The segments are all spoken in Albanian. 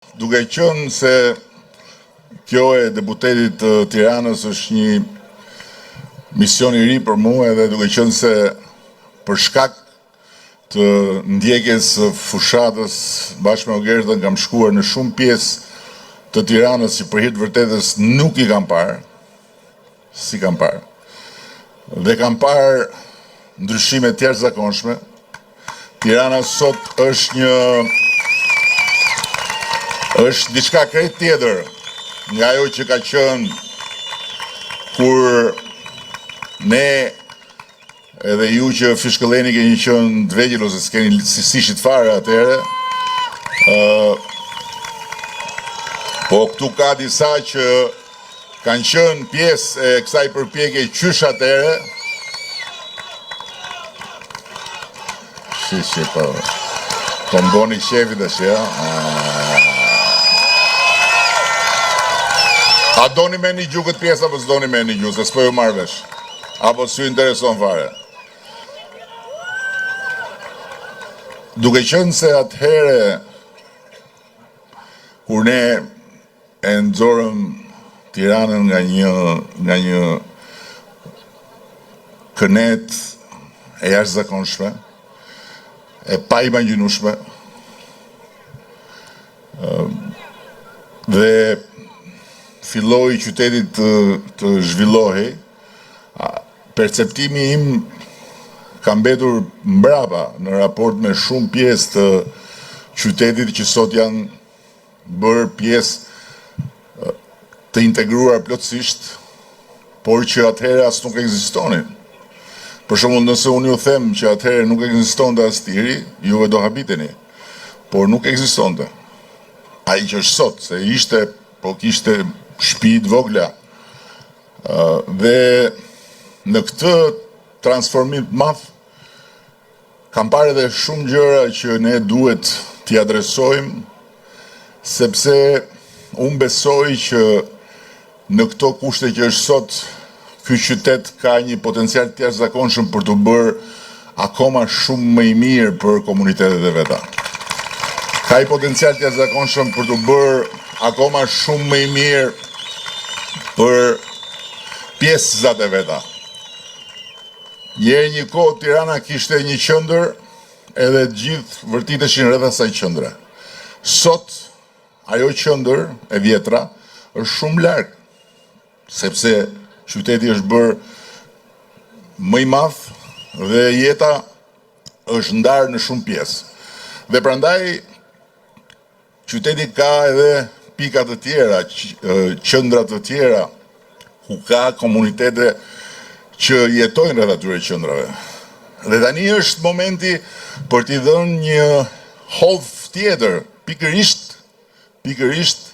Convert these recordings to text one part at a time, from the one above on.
Duke qenë se kjo e deputetit të Tiranës është një mision i ri për mua edhe duke qenë se për shkak të ndjekjes së fushatës bashkë me Ogertën kam shkuar në shumë pjesë të Tiranës që për hir të vërtetës nuk i kam parë, si kam parë. Dhe kam parë ndryshime të jashtëzakonshme. Tirana sot është diçka krejt tjetër nga ajo që ka qenë kur ne edhe ju që fishkëlleni keni qenë të vegjël ose s'keni sishit fare atëherë. Po këtu ka disa që kanë qenë pjesë e kësaj përpjekje qysh atëherë. Si, po mboni qefi tash, ja. A doni me një gjuhë këtë pjesë, apo s'doni me një gjuhë, se s'po ju marrë vesh, apo s'ju intereson fare. Duke qenë se atëhere, kur ne e nxorëm Tiranën nga një kënet e jashtëzakonshme, e pa imagjinueshme, dhe filloi qyteti të zhvillohej, perceptimi im ka mbetur mbrapa në raport me shumë pjesë të qytetit që sot janë bërë pjesë të integruar plotësisht, por që atëherë as nuk ekzistonin. Për shembull, nëse unë ju them që atëherë nuk ekzistonte as Tiri, juve do habiteni, por nuk ekzistonte. Ai që është sot, se ishte, po kishte shtëpi të vogla. Dhe në këtë transformim të madh kam parë edhe shumë gjëra që ne duhet t'i adresojmë, sepse unë besoj që në këto kushte që është sot, ky qytet ka një potencial të jashtëzakonshëm për të bërë akoma shumë më i mirë për komunitetet e veta. Ka një potencial të jashtëzakonshëm për të bërë akoma shumë më i mirë për pjesëzat e veta. Një kohë Tirana kishte një qendër edhe të gjithë vërtiteshin rreth asaj qendre. Sot ajo qendër e vjetra është shumë larg, sepse qyteti është bërë më i madh dhe jeta është ndarë në shumë pjesë. Dhe prandaj qyteti ka edhe pika të tjera, qendra të tjera, ku ka komunitete që jetojnë rreth atyre qendrave. Dhe tani është momenti për t'i dhënë një hodh tjetër, pikërisht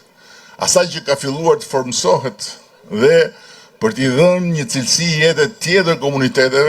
asaj që ka filluar të formsohet dhe për t'i dhënë një cilësi jete tjetër komuniteteve